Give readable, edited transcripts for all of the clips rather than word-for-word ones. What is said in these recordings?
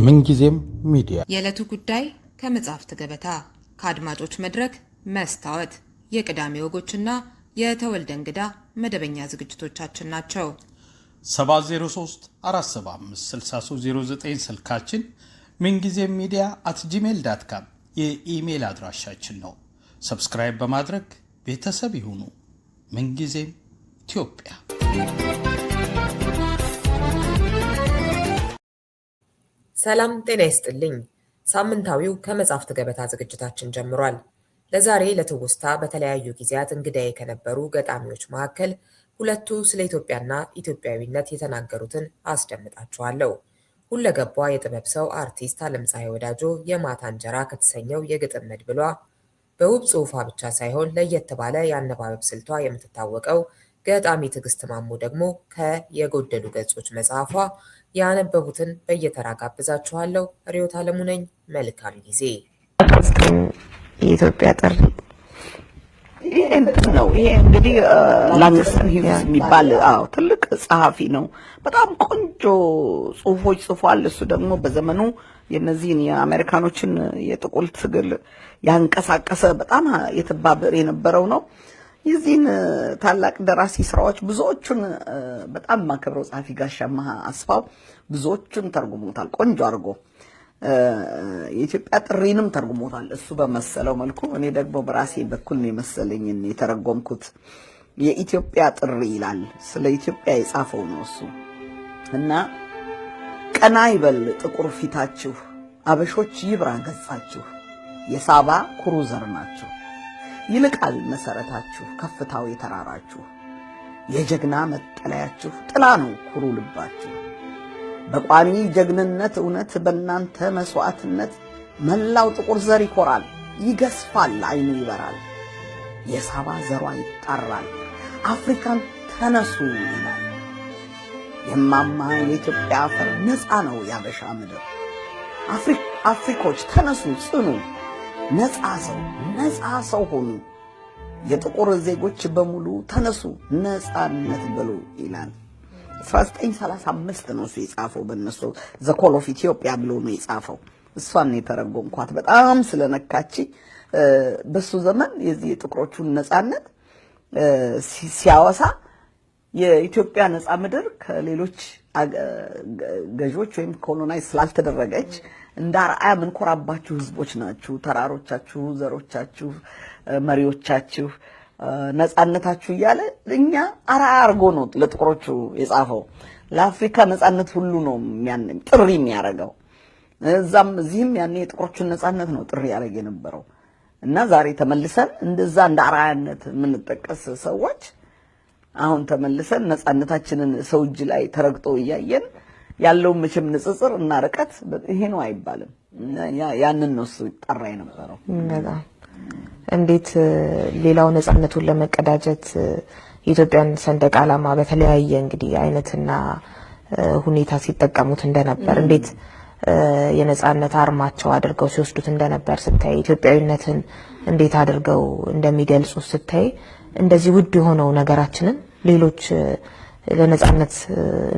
ምንጊዜም ሚዲያ የዕለቱ ጉዳይ ከመጽሐፍት ገበታ ከአድማጮች መድረክ መስታወት የቅዳሜ ወጎችና የተወልደ እንግዳ መደበኛ ዝግጅቶቻችን ናቸው። 703 475 6309 ስልካችን ምንጊዜም ሚዲያ @gmail.com የኢሜል አድራሻችን ነው። ሰብስክራይብ በማድረግ ቤተሰብ ይሁኑ። ምንጊዜም ኢትዮጵያ። ሰላም ጤና ይስጥልኝ። ሳምንታዊው ከመጽሐፍት ገበታ ዝግጅታችን ጀምሯል። ለዛሬ ለትውስታ በተለያዩ ጊዜያት እንግዳዬ ከነበሩ ገጣሚዎች መካከል ሁለቱ ስለ ኢትዮጵያና ኢትዮጵያዊነት የተናገሩትን አስደምጣችኋለሁ። ሁለገቧ የጥበብ ሰው አርቲስት አለምፀሐይ ወዳጆ የማታ እንጀራ ከተሰኘው የግጥም መድብሏ በውብ ጽሑፏ ብቻ ሳይሆን ለየት ባለ የአነባበብ ስልቷ የምትታወቀው ገጣሚ ትዕግስት ማሞ ደግሞ ከየጎደሉ ገጾች መጽሐፏ ያነበቡትን በየተራ ጋብዛችኋለሁ። ሪዮት አለሙ ነኝ። መልካም ጊዜ። የኢትዮጵያ ጥሪ ነው። ይሄ እንግዲህ ላንግስተን ሂልስ የሚባል ትልቅ ጸሐፊ ነው። በጣም ቆንጆ ጽሁፎች ጽፏል። እሱ ደግሞ በዘመኑ የነዚህን የአሜሪካኖችን የጥቁር ትግል ያንቀሳቀሰ በጣም የተባበር የነበረው ነው። የዚህን ታላቅ ደራሲ ስራዎች ብዙዎቹን በጣም ማከብረው ጸሐፊ ጋሻ አማሃ አስፋው ብዙዎቹን ተርጉሞታል ቆንጆ አድርጎ። የኢትዮጵያ ጥሪንም ተርጉሞታል እሱ በመሰለው መልኩ። እኔ ደግሞ በራሴ በኩል ነው የመሰለኝን የተረጎምኩት። የኢትዮጵያ ጥሪ ይላል። ስለ ኢትዮጵያ የጻፈው ነው እሱ እና ቀና ይበል ጥቁር ፊታችሁ፣ አበሾች ይብራ ገጻችሁ፣ የሳባ ኩሩ ዘር ናችሁ፣ ይልቃል መሰረታችሁ፣ ከፍታው የተራራችሁ፣ የጀግና መጠለያችሁ፣ ጥላ ነው ኩሩ ልባችሁ። በቋሚ ጀግንነት እውነት በእናንተ መስዋዕትነት መላው ጥቁር ዘር ይኮራል፣ ይገስፋል፣ አይኑ ይበራል፣ የሳባ ዘሯ ይጣራል፣ አፍሪካን ተነሱ ይላል። የማማ የኢትዮጵያ አፈር ነፃ ነው ያበሻ ምድር። አፍሪኮች ተነሱ ጽኑ፣ ነፃ ሰው ሆኑ። የጥቁር ዜጎች በሙሉ ተነሱ ነፃነት ብሉ ይላል። 1935 ነው እሱ የጻፈው። በእነሱ ዘ ኮል ኦፍ ኢትዮጵያ ብሎ ነው የጻፈው። እሷን የተረጎምኳት በጣም ስለነካች በሱ ዘመን የዚህ የጥቁሮቹን ነፃነት ሲያወሳ የኢትዮጵያ ነፃ ምድር ከሌሎች ገዦች ወይም ኮሎናይዝ ስላልተደረገች እንደ አርአያ ምንኮራባችሁ ህዝቦች ናችሁ፣ ተራሮቻችሁ፣ ዘሮቻችሁ፣ መሪዎቻችሁ፣ ነፃነታችሁ እያለ እኛ አርአያ አድርጎ ነው ለጥቁሮቹ የጻፈው። ለአፍሪካ ነፃነት ሁሉ ነው ጥሪ የሚያደርገው። እዛም እዚህም ያኔ የጥቁሮቹን ነፃነት ነው ጥሪ ያደርግ የነበረው እና ዛሬ ተመልሰን እንደዛ እንደ አርአያነት የምንጠቀስ ሰዎች አሁን ተመልሰን ነፃነታችንን ሰው እጅ ላይ ተረግጦ እያየን ያለው መቼም ንጽጽር እና ርቀት ይሄ ነው አይባልም። ያንን ነው እሱ ይጣራ የነበረው። እንዴት ሌላው ነፃነቱን ለመቀዳጀት የኢትዮጵያን ሰንደቅ ዓላማ በተለያየ እንግዲህ አይነትና ሁኔታ ሲጠቀሙት እንደነበር፣ እንዴት የነፃነት አርማቸው አድርገው ሲወስዱት እንደነበር ስታይ፣ ኢትዮጵያዊነትን እንዴት አድርገው እንደሚገልጹ ስታይ፣ እንደዚህ ውድ የሆነው ነገራችንን ሌሎች ለነፃነት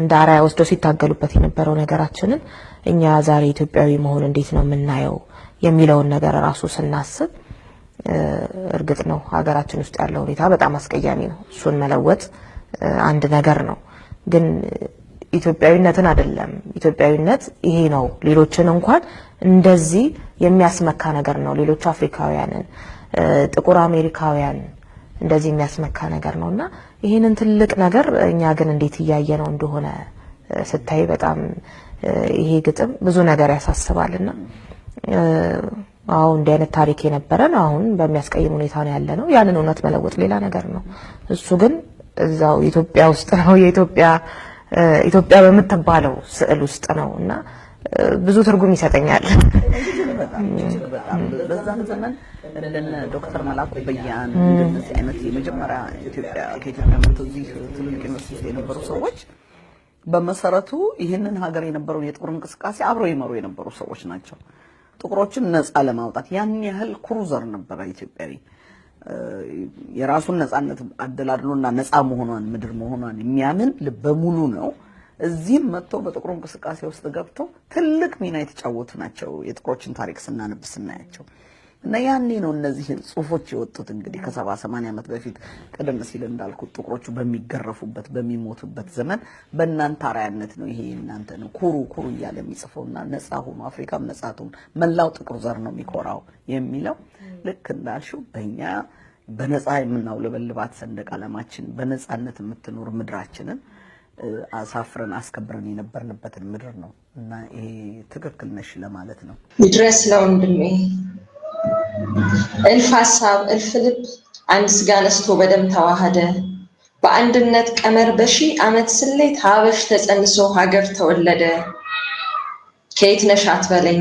እንደ አርአያ ወስደው ሲታገሉበት የነበረው ነገራችንን እኛ ዛሬ ኢትዮጵያዊ መሆን እንዴት ነው የምናየው የሚለውን ነገር ራሱ ስናስብ እርግጥ ነው ሀገራችን ውስጥ ያለው ሁኔታ በጣም አስቀያሚ ነው። እሱን መለወጥ አንድ ነገር ነው። ግን ኢትዮጵያዊነትን አይደለም፣ ኢትዮጵያዊነት ይሄ ነው ሌሎችን እንኳን እንደዚህ የሚያስመካ ነገር ነው። ሌሎች አፍሪካውያንን፣ ጥቁር አሜሪካውያን እንደዚህ የሚያስመካ ነገር ነውና ይሄንን ትልቅ ነገር እኛ ግን እንዴት እያየ ነው እንደሆነ ስታይ በጣም ይሄ ግጥም ብዙ ነገር ያሳስባልና እንዲህ አይነት ታሪክ የነበረን አሁን በሚያስቀይም ሁኔታ ነው ያለ ነው። ያንን እውነት መለወጥ ሌላ ነገር ነው። እሱ ግን እዛው ኢትዮጵያ ውስጥ ነው፣ ኢትዮጵያ በምትባለው ስዕል ውስጥ ነውና ብዙ ትርጉም ይሰጠኛል። በዛን ዘመን እንደነ ዶክተር መላኩ በያን እንደዚህ አይነት የመጀመሪያ ከኢትዮጵያ መጥተው እዚህ ትልልቅ ዩኒቨርሲቲ የነበሩ ሰዎች በመሰረቱ ይህንን ሀገር የነበረውን የጥቁር እንቅስቃሴ አብረው ይመሩ የነበሩ ሰዎች ናቸው። ጥቁሮችን ነፃ ለማውጣት ያን ያህል ኩሩ ዘር ነበረ ኢትዮጵያዊ። የራሱን ነፃነት አደላድሎና ነፃ መሆኗን ምድር መሆኗን የሚያምን ልበ ሙሉ ነው። እዚህም መጥቶ በጥቁር እንቅስቃሴ ውስጥ ገብቶ ትልቅ ሚና የተጫወቱ ናቸው የጥቁሮችን ታሪክ ስናያቸው እና ያኔ ነው እነዚህ ጽሁፎች የወጡት። እንግዲህ ከ70-80 ዓመት በፊት ቀደም ሲል እንዳልኩት ጥቁሮቹ በሚገረፉበት በሚሞቱበት ዘመን በእናንተ አርአያነት ነው ይሄ እናንተ ነው ኩሩ እያለ የሚጽፈውና ነፃ ሆኖ አፍሪካም ነፃ ትሁን መላው ጥቁር ዘር ነው የሚኮራው የሚለው ልክ እንዳልሽው በእኛ በነፃ የምናውለበልባት ሰንደቅ ዓላማችን በነፃነት የምትኖር ምድራችንን አሳፍረን አስከብረን የነበርንበትን ምድር ነው እና ይሄ ትክክል ነሽ ለማለት ነው። ይድረስ ለወንድሜ እልፍ ሀሳብ እልፍ ልብ አንድ ስጋ ነስቶ በደም ተዋሃደ በአንድነት ቀመር በሺህ ዓመት ስሌት ሀበሽ ተጸንሶ ሀገር ተወለደ። ከየት ነሽ አትበለኝ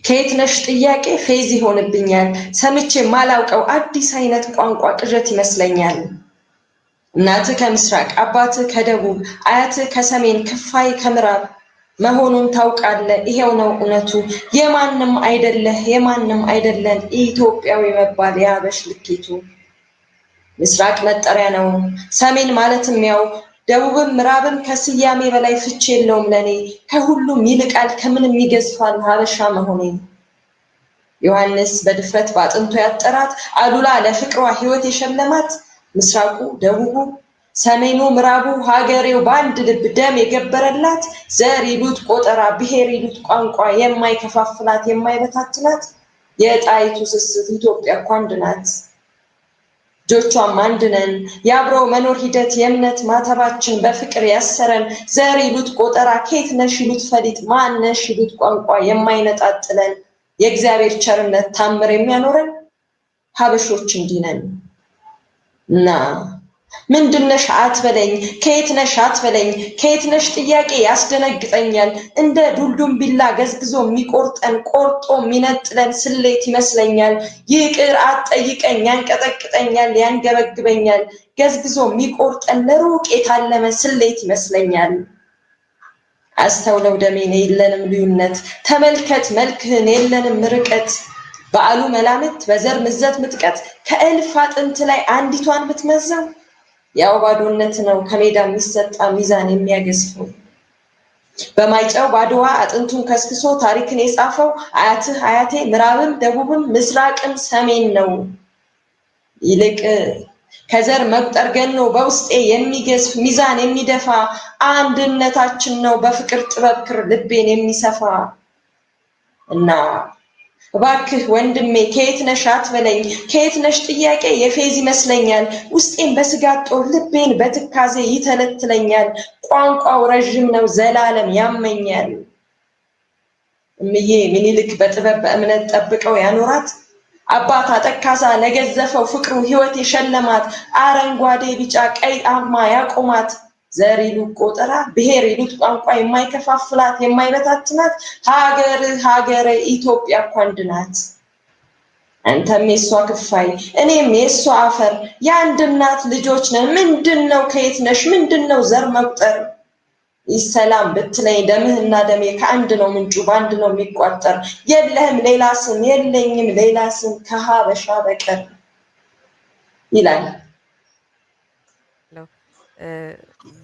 ከየት ነሽ ጥያቄ ፌዝ ይሆንብኛል ሰምቼ ማላውቀው አዲስ አይነት ቋንቋ ቅዠት ይመስለኛል። እናትህ ከምስራቅ አባትህ ከደቡብ አያትህ ከሰሜን ክፋይ ከምዕራብ መሆኑን ታውቃለህ ይሄው ነው እውነቱ የማንም አይደለን ኢትዮጵያዊ መባል የሀበሽ ልኬቱ። ምስራቅ መጠሪያ ነው ሰሜን ማለትም ያው ደቡብም ምዕራብም ከስያሜ በላይ ፍቺ የለውም ለኔ ከሁሉም ይልቃል ከምንም ይገዝፋል ሀበሻ መሆኔ። ዮሐንስ በድፍረት ባጥንቱ ያጠራት አሉላ ለፍቅሯ ህይወት የሸለማት ምስራቁ ደቡቡ ሰሜኑ ምዕራቡ ሀገሬው በአንድ ልብ ደም የገበረላት ዘር ይሉት ቆጠራ ብሔር ይሉት ቋንቋ የማይከፋፍላት የማይበታትናት የጣይቱ ስስት ኢትዮጵያ እኮ አንድ ናት። ልጆቿም አንድ ነን የአብረው መኖር ሂደት የእምነት ማተባችን በፍቅር ያሰረን ዘር ይሉት ቆጠራ ከየት ነሽ ይሉት ፈሊጥ ማን ነሽ ይሉት ቋንቋ የማይነጣጥለን የእግዚአብሔር ቸርነት ታምር የሚያኖረን ሀበሾች እንዲህ ነን እና ምንድነሽ አትበለኝ ከየት ነሽ አትበለኝ ከየት ነሽ ጥያቄ ያስደነግጠኛል እንደ ዱልዱም ቢላ ገዝግዞ የሚቆርጠን ቆርጦ የሚነጥለን ስሌት ይመስለኛል። ይቅር አትጠይቀኝ ያንቀጠቅጠኛል ያንገበግበኛል ገዝግዞ የሚቆርጠን ለሩቅ የታለመ ስሌት ይመስለኛል። አስተውለው ደሜን የለንም ልዩነት ተመልከት መልክህን የለንም ርቀት በዓሉ መላምት በዘር ምዘት ምጥቀት ከእልፍ አጥንት ላይ አንዲቷን ብትመዘው ያው ባዶነት ነው ከሜዳ የሚሰጣ ሚዛን የሚያገዝፈው። በማይጨው ባዶዋ አጥንቱን ከስክሶ ታሪክን የጻፈው አያትህ አያቴ ምዕራብም ደቡብም ምስራቅም ሰሜን ነው። ይልቅ ከዘር መቁጠር ገኖ በውስጤ የሚገዝፍ ሚዛን የሚደፋ አንድነታችን ነው በፍቅር ጥበብ ክር ልቤን የሚሰፋ እና እባክህ ወንድሜ ከየት ነሽ አትበለኝ ከየት ነሽ ጥያቄ የፌዝ ይመስለኛል። ውስጤን በስጋት ጦር ልቤን በትካዜ ይተለትለኛል ቋንቋው ረዥም ነው ዘላለም ያመኛል። እምዬ ምኒልክ በጥበብ በእምነት ጠብቀው ያኖራት አባት አጠካሳ ለገዘፈው ፍቅሩ ህይወት የሸለማት አረንጓዴ ቢጫ ቀይ አርማ ያቆማት ዘር ይሉት ቆጠራ ብሔር ይሉት ቋንቋ የማይከፋፍላት የማይበታትናት ሀገር ኢትዮጵያ እኮ አንድ ናት። አንተም የሷ ክፋይ እኔም የሷ አፈር የአንድ እናት ልጆች ነን። ምንድነው ከየት ነሽ ምንድነው ዘር መቁጠር ይሰላም ብትለኝ ደምህና ደሜ ከአንድ ነው ምንጩ በአንድ ነው የሚቋጠር የለህም ሌላ ስም የለኝም ሌላ ስም ከሀበሻ በቀር ይላል።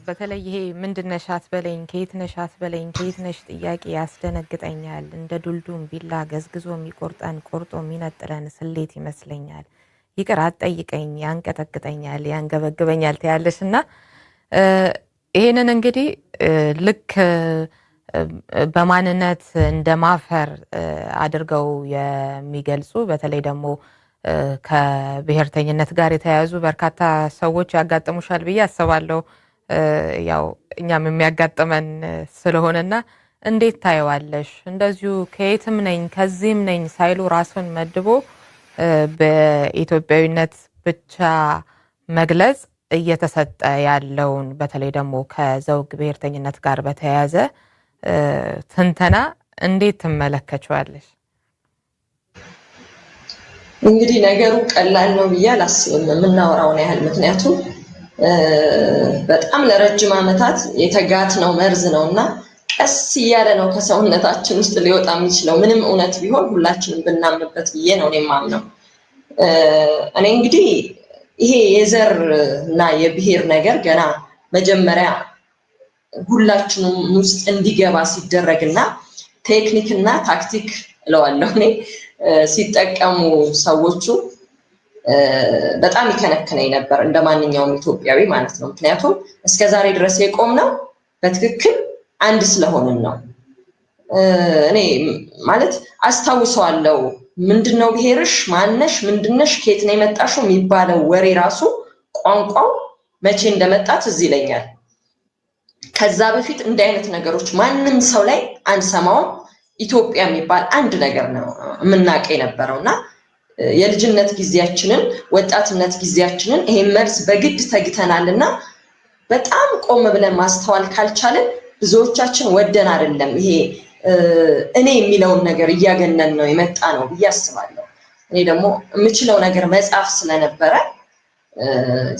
በተለይ ይሄ ምንድነሽ አትበለኝ ከየት ነሽ አትበለኝ ከየት ነሽ ጥያቄ ያስደነግጠኛል እንደ ዱልዱም ቢላ ገዝግዞ የሚቆርጠን ቆርጦ የሚነጥረን ስሌት ይመስለኛል። ይቅር አትጠይቀኝ ያንቀጠቅጠኛል ያንገበግበኛል ትያለሽና ይሄንን እንግዲህ ልክ በማንነት እንደማፈር አድርገው የሚገልጹ በተለይ ደግሞ ከብሔርተኝነት ጋር የተያያዙ በርካታ ሰዎች ያጋጥሙሻል ብዬ አስባለሁ። ያው እኛም የሚያጋጥመን ስለሆነና እንዴት ታየዋለሽ? እንደዚሁ ከየትም ነኝ ከዚህም ነኝ ሳይሉ ራሱን መድቦ በኢትዮጵያዊነት ብቻ መግለጽ እየተሰጠ ያለውን በተለይ ደግሞ ከዘውግ ብሔርተኝነት ጋር በተያያዘ ትንተና እንዴት ትመለከቻለሽ? እንግዲህ ነገሩ ቀላል ነው ብዬ አላስብም የምናወራውን ያህል ምክንያቱም በጣም ለረጅም ዓመታት የተጋት ነው መርዝ ነውና ቀስ እያለ ነው ከሰውነታችን ውስጥ ሊወጣ የሚችለው ምንም እውነት ቢሆን ሁላችንም ብናምንበት ብዬ ነው የማምነው። እኔ እንግዲህ ይሄ የዘር እና የብሔር ነገር ገና መጀመሪያ ሁላችንም ውስጥ እንዲገባ ሲደረግና ቴክኒክና ታክቲክ ለዋለው እኔ ሲጠቀሙ ሰዎቹ በጣም ይከነከነኝ ነበር እንደማንኛውም ኢትዮጵያዊ ማለት ነው። ምክንያቱም እስከዛሬ ድረስ የቆምነው በትክክል አንድ ስለሆንን ነው። እኔ ማለት አስታውሰዋለሁ ምንድነው ብሄርሽ ማንነሽ ምንድነሽ ከየት ነው የመጣሽው የሚባለው ወሬ ራሱ ቋንቋው መቼ እንደመጣት እዚህ ይለኛል። ከዛ በፊት እንደ አይነት ነገሮች ማንንም ሰው ላይ አንሰማው። ኢትዮጵያ የሚባል አንድ ነገር ነው የምናውቀው የነበረውና የልጅነት ጊዜያችንን ወጣትነት ጊዜያችንን ይሄን መልስ በግድ ተግተናልና በጣም ቆም ብለን ማስተዋል ካልቻለን ብዙዎቻችን ወደን አይደለም ይሄ እኔ የሚለውን ነገር እያገነን ነው የመጣ ነው ብዬ አስባለሁ። እኔ ደግሞ የምችለው ነገር መጻፍ ስለነበረ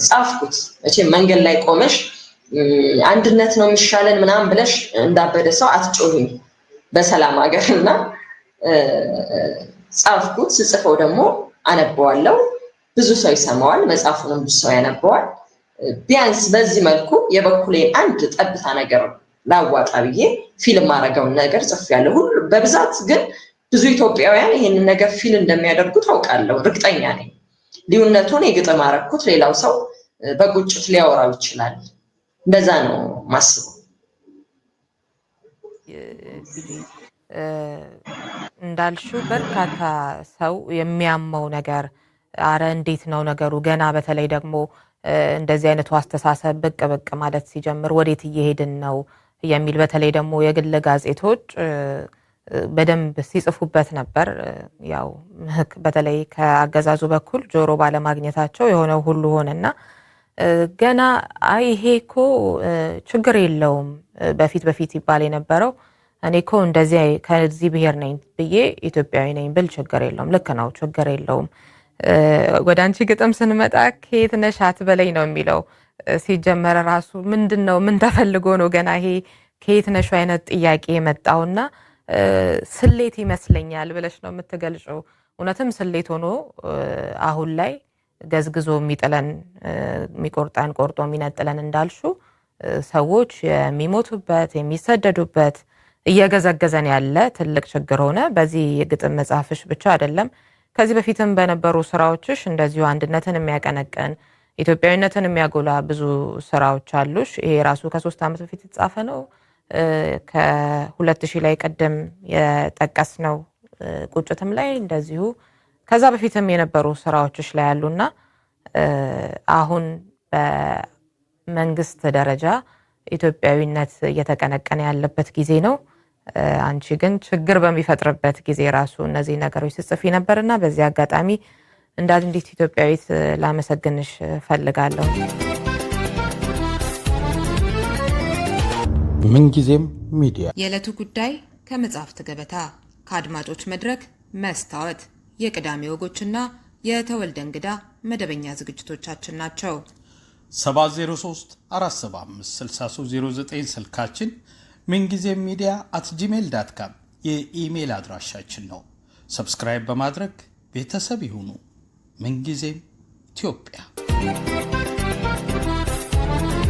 ጻፍኩት። መቼም መንገድ ላይ ቆመሽ አንድነት ነው የሚሻለን ምናምን ብለሽ እንዳበደ ሰው አትጮሂም በሰላም ሀገርና ጻፍኩት። ስጽፈው ደግሞ አነበዋለሁ፣ ብዙ ሰው ይሰማዋል፣ መጽሐፉንም ብዙ ሰው ያነበዋል። ቢያንስ በዚህ መልኩ የበኩሌን አንድ ጠብታ ነገር ላዋጣ ብዬ ፊልም ማረጋውን ነገር ጽፌያለሁ። ሁሉ በብዛት ግን ብዙ ኢትዮጵያውያን ይሄንን ነገር ፊል እንደሚያደርጉ ታውቃለሁ፣ እርግጠኛ ነኝ። ሊውነቱን የግጥም አረኩት፣ ሌላው ሰው በቁጭት ሊያወራው ይችላል። እንደዛ ነው ማስበው። እንዳልሽው በርካታ ሰው የሚያመው ነገር አረ እንዴት ነው ነገሩ ገና በተለይ ደግሞ እንደዚህ አይነቱ አስተሳሰብ ብቅ ማለት ሲጀምር ወዴት እየሄድን ነው የሚል በተለይ ደግሞ የግል ጋዜጦች በደንብ ሲጽፉበት ነበር። ያው በተለይ ከአገዛዙ በኩል ጆሮ ባለማግኘታቸው የሆነው ሁሉ ሆነና ገና አይ ይሄ እኮ ችግር የለውም በፊት ይባል የነበረው እኔ እኮ እንደዚህ ከዚህ ብሄር ነኝ ብዬ ኢትዮጵያዊ ነኝ ብል ችግር የለውም። ልክ ነው፣ ችግር የለውም። ወደ አንቺ ግጥም ስንመጣ ከየት ነሽ አትበለኝ ነው የሚለው። ሲጀመር ራሱ ምንድነው ምን ተፈልጎ ነው ገና ይሄ ከየት ነሽ አይነት ጥያቄ የመጣውና ስሌት ይመስለኛል ብለሽ ነው የምትገልጪው። እውነትም ስሌት ሆኖ አሁን ላይ ገዝግዞ የሚጥለን የሚቆርጠን ቆርጦ የሚነጥለን እንዳልሹ ሰዎች የሚሞቱበት የሚሰደዱበት እየገዘገዘን ያለ ትልቅ ችግር ሆነ። በዚህ የግጥም መጽሐፍሽ ብቻ አይደለም ከዚህ በፊትም በነበሩ ስራዎችሽ እንደዚሁ አንድነትን የሚያቀነቅን ኢትዮጵያዊነትን የሚያጎላ ብዙ ስራዎች አሉሽ። ይሄ ራሱ ከ3 ዓመት በፊት የተጻፈ ነው። ከ2000 ላይ ቀደም የጠቀስነው ቁጭትም ላይ እንደዚሁ ከዛ በፊትም የነበሩ ስራዎችሽ ላይ ያሉና አሁን በመንግስት ደረጃ ኢትዮጵያዊነት እየተቀነቀነ ያለበት ጊዜ ነው። አንቺ ግን ችግር በሚፈጥርበት ጊዜ ራሱ እነዚህ ነገሮች ጽፊ ነበርና በዚህ አጋጣሚ እንደ አንዲት ኢትዮጵያዊት ላመሰግንሽ ፈልጋለሁ። ምንጊዜም ሚዲያ የዕለቱ ጉዳይ ከመጽሐፍት ገበታ ከአድማጮች መድረክ መስታወት የቅዳሜ ወጎችና የተወልደ እንግዳ መደበኛ ዝግጅቶቻችን ናቸው። 703 475 6309 ስልካችን፣ ምንጊዜም ሚዲያ @gmail.com የኢሜል አድራሻችን ነው። ሰብስክራይብ በማድረግ ቤተሰብ ይሁኑ። ምንጊዜም ኢትዮጵያ